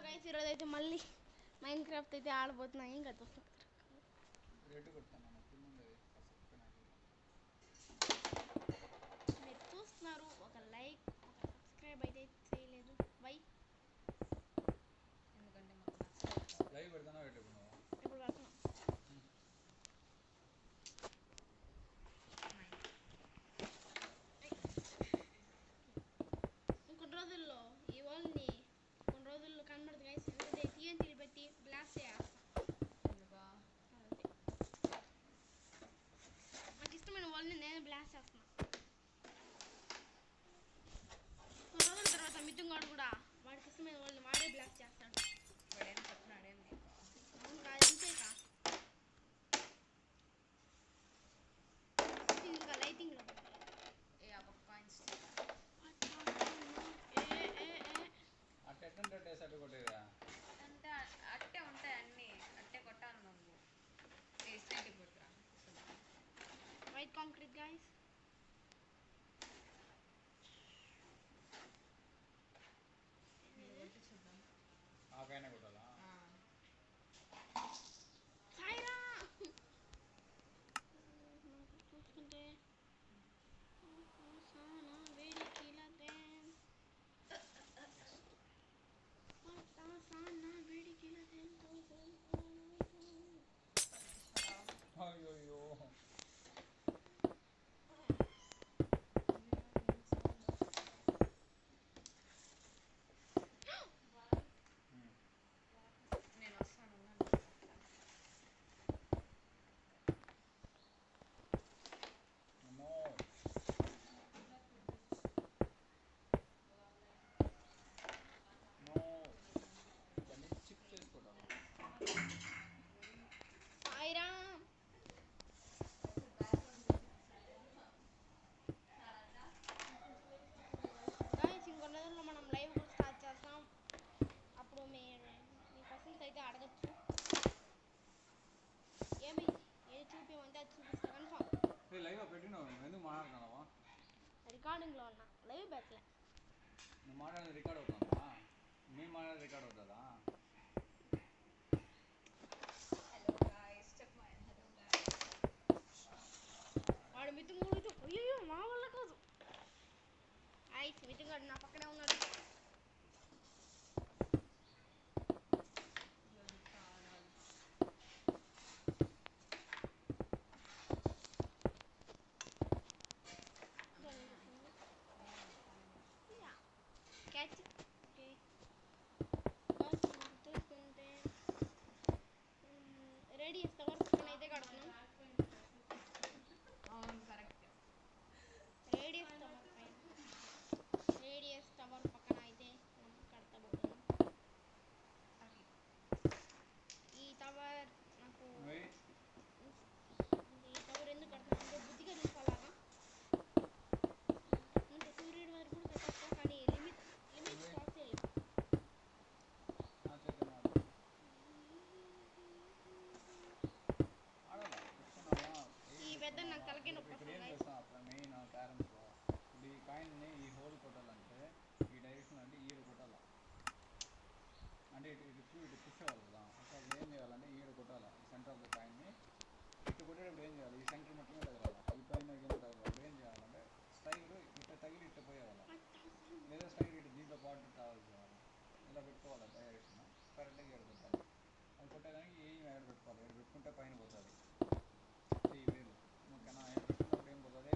Guys ఈరోజు అయితే మళ్ళీ మైండ్ క్రాఫ్ట్ అయితే ఆడబోతున్నాయి. ఇంకా మీరు చూస్తున్నారు, ఒక లైక్ ఒక సబ్స్క్రైబ్ అయితే చేయలేదు. వై? ఎందుకంటే లైవ్ పెడతానా ఇప్పుడు పెడుతున్నాం. ఇంకొన్ని రోజుల్లో ఈ వరల్డ్ని కొన్ని రోజుల్లో కనబడదు గైస్. ఎందుకంటే టీఎన్టీలు పెట్టి బ్లాస్ట్ చేస్తాం. నాకు ఇష్టమైన వరల్డ్ని నేను బ్లాస్ట్ చేస్తున్నా. కొన్ని రోజుల తర్వాత మిథున్ గాడు కూడా వాడికి ఇష్టమైన వరల్డ్ని వాడే బ్లాస్ట్ చేస్తాడు. వాడేం చెప్తున్నాడేం అవును కాదు, అంతేకా ఇంకా లైటింగ్లో ఏ అబ్బ కాయిన్స్ అంటే అట్టే ఉంటాయి అన్నీ. అట్టే కొట్టాలి నువ్వు. వేసినట్టు కొట్టురా. White concrete guys. చూద్దాం. సాయిరా చూసుకుంటే అయ్యో నేను వస్తాను. సాయిరా గైస్ ఇంకొన్ని రోజుల్లో మనం లైవ్ కూడా స్టార్ట్ చేస్తాం. అప్పుడు మీ క్వశ్చన్స్ అయితే అడగచ్చు. ఏమి ఏది చూపించమంటే అది చూపిస్తా కన్ఫామ్. లైవ్ పెట్టినావు ఎందుకు మాట్లాడుతున్నావా? రికార్డింగ్లో ఉన్నా, లైవ్ పెట్టలే. నువ్వు మాట్లాడేది రికార్డ్ అవుతుందా? మేము మాట్లాడేది రికార్డ్ అవుతుందా? వాడు మిథున్ కూడా అయ్యో మా వల్ల కాదు. మిథున్ గారు నా పక్కనే ఉన్నాడు. క్యాచ్ చూసుకుంటే రేడియస్ టవర్ పక్కన అయితే కడుతున్నాం. అవును కరెక్ట్. రేడియస్ టవర్ పక్కన అయితే మనం కడతాబోతున్నాం. ఈ టవర్ నాకు ఈ టవర్ ఎందుకు కడుతున్నాం అంటే బుద్ధిగా తీసుకోవాలగా. అంటే సూర్యుడి వరకు కూడా కట్టచ్చు, కానీ లిమిట్ క్రాస్ చేయలేము. ఈ పెద్ద నాకు తలకే నొప్పి వస్తుంది. మెయిన్ క్యారమ్స్లో ఇప్పుడు ఈ కాయిన్ని ఈ హోల్ కొట్టాలంటే ఈ డైరెక్షన్ అంటే ఈడు కొట్టాల. అంటే ఇటు పుష్ అవ్వాలి కదా. అసలు ఏం చేయాలంటే ఈడు కొట్టాలి. సెంటర్ ఆఫ్ ద కాయిన్ని ఇటు కొట్టేటప్పుడు ఏం చేయాలి? ఈ సెంటర్ మట్టుమే తగలాలి. ఈ పైన ఏం తగలాలి? ఏం చేయాలంటే స్ట్రైక్ ఇట్లా తగిలి ఇట్లా పోయేవాళ్ళ, లేదా స్ట్రైక్ ఇటు దీంతో పాటు ట్రావెల్ చేయాలి. ఇలా పెట్టుకోవాలి డైరెక్షన్ కరెక్ట్గా ఏడు కొట్టాలి. అది కొట్టేదానికి ఏం ఏడు పెట్టుకోవాలి. ఏడు పెట్టుకుంటే పైన పోతుంది. ఈ వేలు ఓకేనా? ఏడు పెట్టుకున్నప్పుడు ఏం పోతుంది?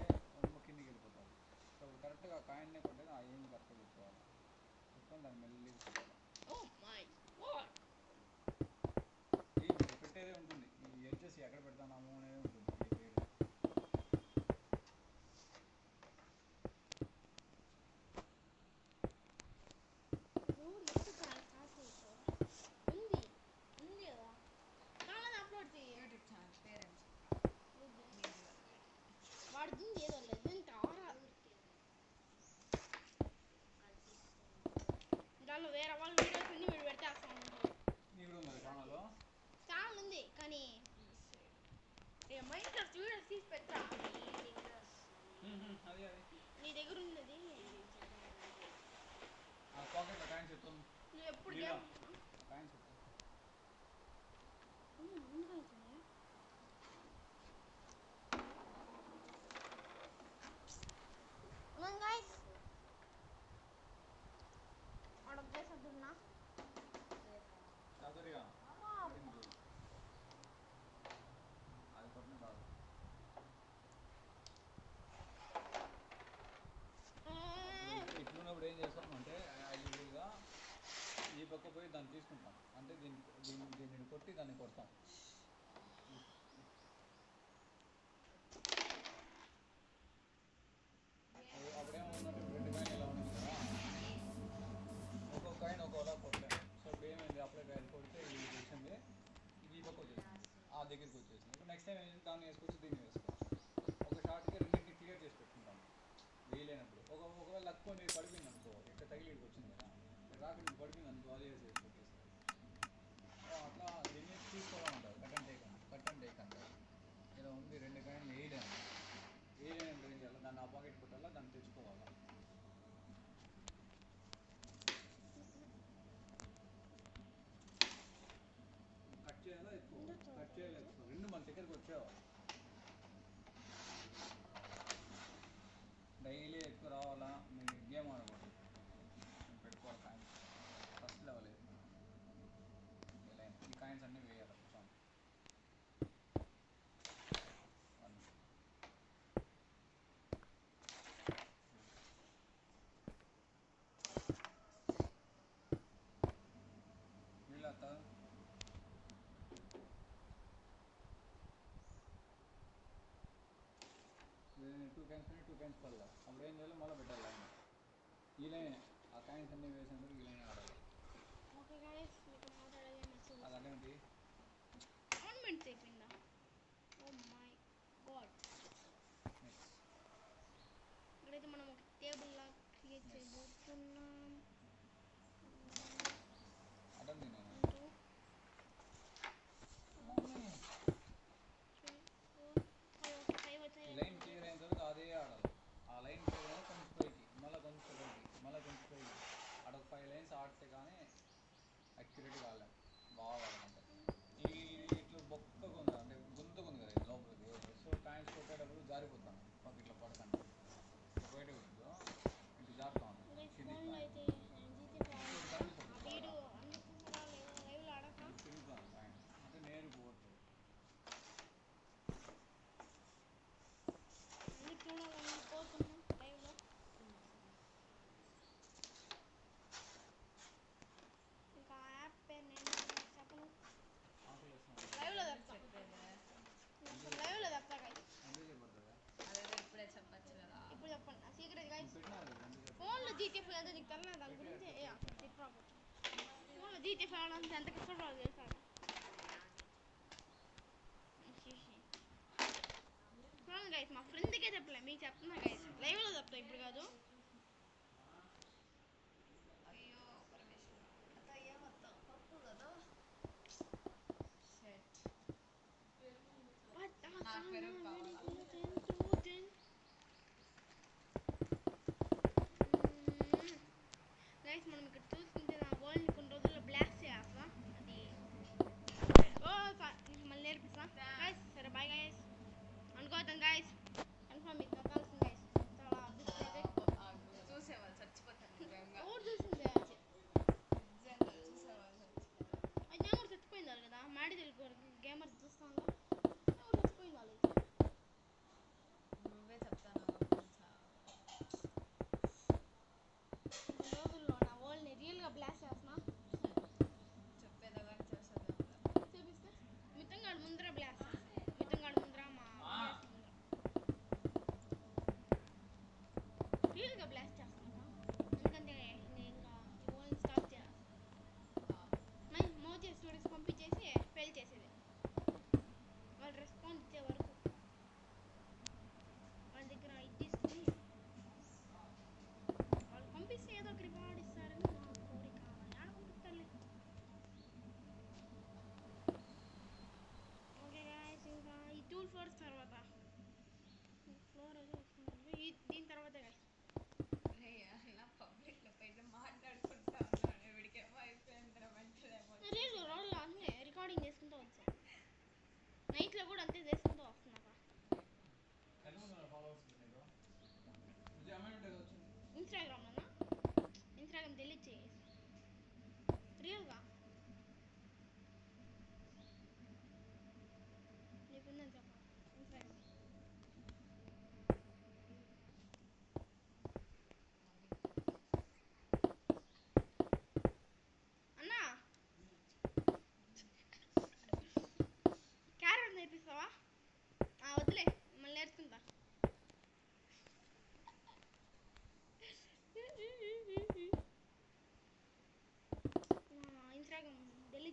కిందికి వెళ్ళిపోతుంది. సో ఇప్పుడు కరెక్ట్గా కాయిన్నే కొట్టేది ఆ ఏం కరెక్ట్గా పెట్టుకోవాలి. పెట్టుకొని దాన్ని మెల్లిగా కొట్టాలి. పెట్టేదే ఉంటుంది. ఈ ఎడ్జెస్ ఎక్కడ పెడతాము అనేది ఉంటుంది. ఈ వేలు ఉంది కదా, కావాలని అప్లోడ్ చేయి. యూట్యూబ్ ఛానల్ పేరెంట్స్ వాడుతుంది ఏదో లేదు దానిలో వేరే వాళ్ళ వీడియోస్ అన్ని వీడు పెట్టేస్తా ఉంటారు. ఛానల్ ఉంది కానీ మైండ్ క్రాఫ్ట్ వీడియోస్ తీసి పెట్టా. నీ దగ్గర ఉన్నది పాకెట్లో కాయిన్స్ ఎత్తు. నువ్వు ఎప్పుడు ఎందుకు అవుతుంది గైస్ ఆర్డర్ చేసేద్దున్నా చదువుగా అది కొట్టిన కాదు ఇట్లున్నప్పుడు ఏం చేస్తామంటే యాక్చువల్గా ఈ పక్క పోయి దాన్ని తీసుకుంటాం అంటే దీన్ని కొట్టి దాన్ని కొడతాం అప్పుడేమవుతుందంటే రెండు కాయలు ఇలా ఉంది కదా ఒక్కొక్క కాయన ఒక్కోలా కొట్టాను సో ఇప్పుడు ఏమైంది అప్పుడే కాయలు కొడితే ఇది వచ్చింది ఇది ఈ పక్క వచ్చేసింది ఆ దగ్గరికి వచ్చేసింది ఇప్పుడు నెక్స్ట్ టైం ఏంటి దాన్ని వేసుకోవచ్చు దీన్ని వేసుకోవచ్చు ఒక షార్ట్కి రెండింటిని క్లియర్ చేసి పెట్టుకుంటాం వేయలేనప్పుడు ఒకవేళ లక్కుండి పడిపోయింది అనుకో ఇక్కడ తగిలి ఇక్కడికి వచ్చింది కదా రాకుండా పడిపోయింది అనుకో అది వేసి పెట్టేస్తారు అట్లా దీన్ని తీసుకోవడం అంటారు కట్ అండ్ టేక్ అంటారు ఇలా ఉంది రెండు కాయలు వేయలేనప్పుడు ఏం చేయాలి దాన్ని ఆ పాకెట్ కొట్టాలా దాన్ని తెచ్చుకోవాలా కట్ చేయాలా ఎక్కువ కట్ చేయాలి ఎక్కువ రెండు మన దగ్గరికి వచ్చావు డైలీ ఎక్కువ రావాలా మీరు గేమ్ ఆడకూడదు పెట్టుకోవాలి కాయిన్స్ ఫస్ట్ లెవెల్ ఈ కాయిన్స్ అన్నీ వేయాలి కొంచెం వీళ్ళత టూ కాయిన్స్ పడలే అప్పుడు ఏం చేయాలి మళ్ళీ పెట్టాలి లైన్ ఈ లైన్ ఆ కాయిన్స్ అన్నీ వేసినందుకు ఈ లైన్ ఆడాలి ఓకే గైస్ మీకు మాట్లాడేది మెసేజ్ అది అదేంటి గవర్నమెంట్ అయిపోయిందా ఓ మై గాడ్ నెక్స్ట్ ఇక్కడైతే మనం ఒక టేబుల్ లా క్రియేట్ చేయబోతున్నాం అర్థం నేను లైన్ క్లియర్ అయిన తర్వాత అదే ఆడాలి ఆ లైన్ క్లియర్ అయినా కొంచెం పైకి మళ్ళీ కొంచెం పైకి ఆడ ఒక 5 లైన్స్ ఆడితే కానీ అక్యురేట్గా ఆడలేం బాగా ఆడమంటే ఇట్లా బొక్కగా ఉంది అంటే గుంతగా ఉంది కదా ఇది లోపలికి సో కాయిన్స్ కొట్టేటప్పుడు జారిపోతాను మాకు ఇట్లా పడతాను బయట ఉందో ఇట్లా జారుతా ఉంది ఫోన్లో అయితే వీడియో లైవ్లో ఆడక తిరుగుతాను కాయిన్ అంటే నేరు పోతుంది అన్ని చూడాలని కోరుతున్నాం లైవ్లో ఇంకా ఆ యాప్ పేరు నేను చెప్పను లైవ్లో చెప్తా లైవ్లో చెప్తా గైస్ అదేదో ఇప్పుడే చెప్పచ్చు కదా ఇప్పుడు చెప్పండి నా సీక్రెట్ గైస్ ఫోన్లో జీటీఎఫ్ ఏదో నీకు తెలియదు దాని గురించి ఫోన్లో జీటీఎఫ్ ఆడడానికి ఎంత కష్టపడాలో తెలుసాను చూడండి గైస్ మా ఫ్రెండ్కే చెప్పలే మీకు చెప్తున్నా గైస్ లైవ్లో చెప్తా ఇప్పుడు కాదు అయ్యో పరమేశ్వర అయ్యో మొత్తం పప్పు కదా సెట్ నాకు పెరుగు కావాలా గైస్ మనం ఇక్కడ చూసుకుంటే నా వరల్డ్ కొన్ని రోజుల్లో బ్లాక్ చేయాలి అది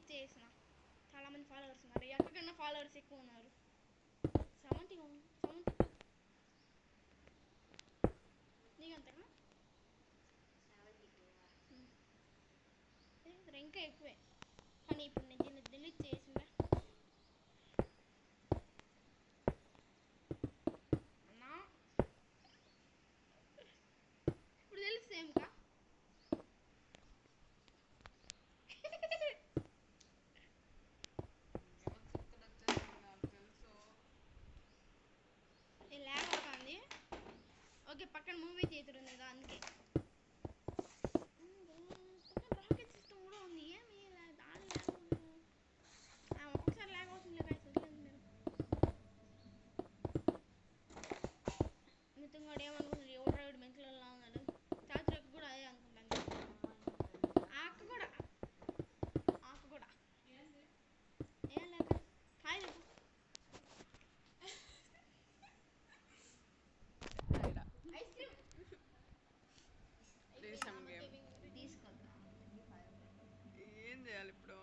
డిలీట్ చేసిన. చాలా మంది ఫాలోవర్స్ ఉన్నారు. ఎక్కడికన్నా ఫాలోవర్స్ ఎక్కువ ఉన్నారు. 70 నీకంతగా ఇంకా ఎక్కువే. కానీ ఇప్పుడు నేను దీన్ని డిలీట్ చేసిందా అన్నా? ఇప్పుడు తెలుసు ఇంకా ల్యాగ్ అవుతుంది. ఓకే, పక్కన మూవీ థియేటర్ ఉంది కదా అందుకే. రాకెట్ సిస్టమ్ కూడా ఉంది. ఏమి దాని ల్యాగ్ ఒక్కసారి ల్యాగ్ అవుతుంది కదా. మితంగా ఏమనుకుంటుంది? ఎవరు మెంట్లలో ఉన్నాడు. చాచులకు కూడా అదే అనుకుంటాను. ఆ అక్క కూడా ఏం లేక హాయ్ చెప్పు. ఐస్ క్రీమ్ ఏం చేయాలి ఇప్పుడు?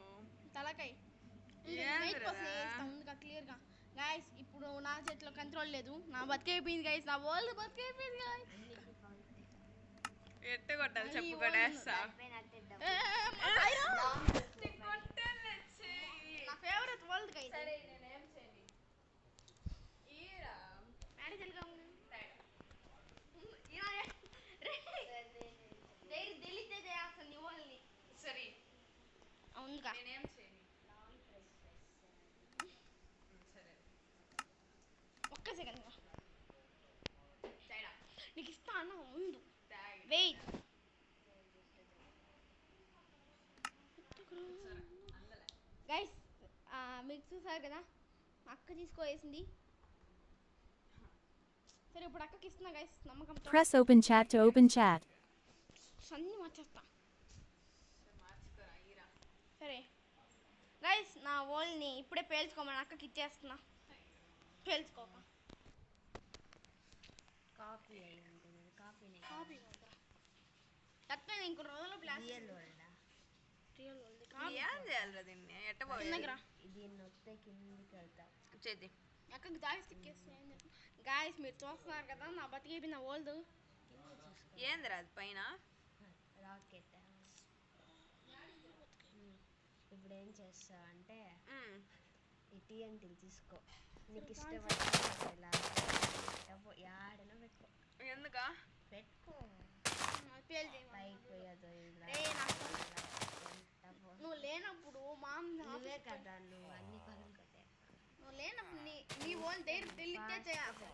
తలకాయ ముందుగా క్లియర్గా. గైస్ ఇప్పుడు నా చేతిలో కంట్రోల్ లేదు. నా బతికైపోయింది గైస్. నా వరల్డ్ బతికైపోయింది గైస్. ఎట్ట కొట్టాలి చెప్పు కొట్టేస్తా. నా ఫేవరెట్ వరల్డ్ గైస్. సరే నేనేం చేయని ఈరా మేనేజర్గా తెలిస్తే చేస్తాను నీ వాళ్ళని. సరే అవునుగా నేనేం చేయని. సరే ఒక్క సెకండ్ తేడా నీకు ఇస్తా అన్న ముందు వెయిట్. గైస్ మీకు చూసారు కదా అక్క తీసుకోవేసింది. సరే ఇప్పుడు అక్కకి ఇస్తున్నా గైస్ నమ్మకంతో. Press open chat to open chat. అన్నీ మార్చేస్తా. సరే గైస్ నా వరల్డ్ని ఇప్పుడే పేల్చుకోమని అక్కకి ఇచ్చేస్తున్నా. పేల్చుకోక కాఫీ అయ్యింది. కాఫీని తక్కువ ఇంకో రోజుల్లో రియల్ వరల్డ్ రియల్ వరల్డ్ ఏం చేయాలి దీన్ని? ఎట్ట పోయి దీన్ని వస్తే కిందికి వెళ్తా. చేద్ది అక్కకి జాయ్ స్టిక్ వేస్తే గాయస్ మీరు చూస్తున్నారు కదా నా బతికేపి నా వరల్డ్. ఏందిరా అది పైన రాకెట్. ఇప్పుడు ఏం చేస్తా అంటే ఈ టీఎన్టీ తీసుకో. నీకు ఇష్టపడిన యాడన పెట్టుకో. ఎందుకా పెట్టుకో పేల్ పైకి పోయేదో నువ్వు లేనప్పుడు మా నువ్వే కదా నువ్వు అన్ని పనులు కొట్టే. నువ్వు లేనప్పుడు నీ ఓన్ డెలిటే చేయాలి.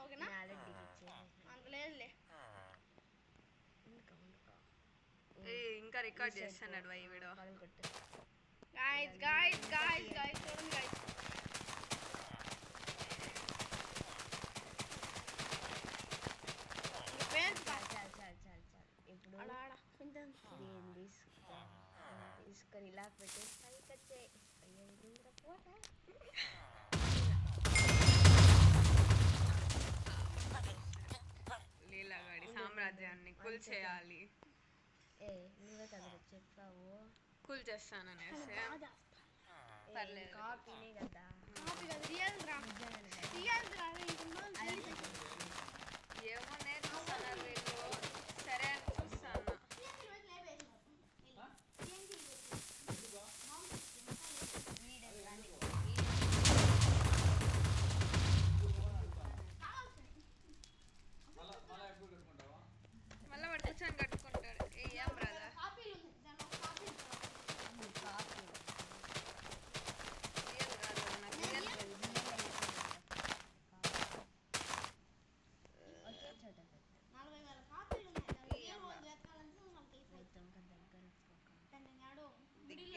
ఓకేనా? అంత లేదులే. ఇంకా రికార్డ్ చేస్తున్నాడు ఈ వీడియో. గాయ్స్ చూడండి గాయ్స్. ఇప్పుడు తీసుకొని ఇలా పెట్టేసి పైకి వచ్చే పోట. లీలాగాడి సామ్రాజ్యాన్ని కూల్ చేయాలి. నువ్వే కదా చెప్పావు కూల్ చేస్తాననేసి. పర్లేదు కాపీనే కదా. కాపీ కదా రియల్ రా. ఏమో నేర్చుకున్నారు వీళ్ళు. సరే అని చూస్తాను. మళ్ళీ వాడు కూర్చొని కట్టుకుంటాడు. ఏం బ్రదర్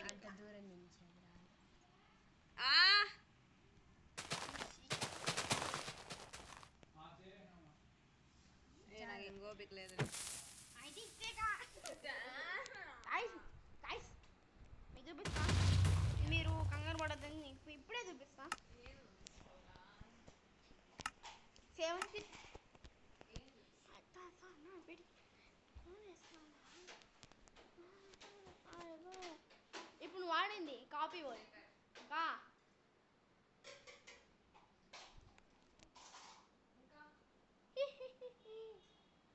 అంత దూరం నుంచి నాకు ఇంకోపిక లేదు. మీకు చూపిస్తా. మీరు కంగారు పడద్దని ఇప్పుడే చూపిస్తా. 70 ఇప్పుడు నువ్వు వాడింది కాపీ వాళ్ళు బా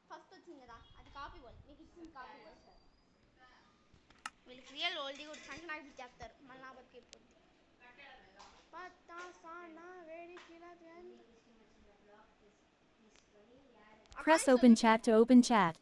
ఫస్ట్ వచ్చింది కదా అది కాపీ వాళ్ళు నీకు ఇచ్చింది కాపీ వాళ్ళు వీళ్ళకి రియల్ ఓల్డీ కూడా సంఖ్య నాకు ఇచ్చేస్తారు మళ్ళీ నా బతికి పత్తాసానా వేడి Press open chat to open chat.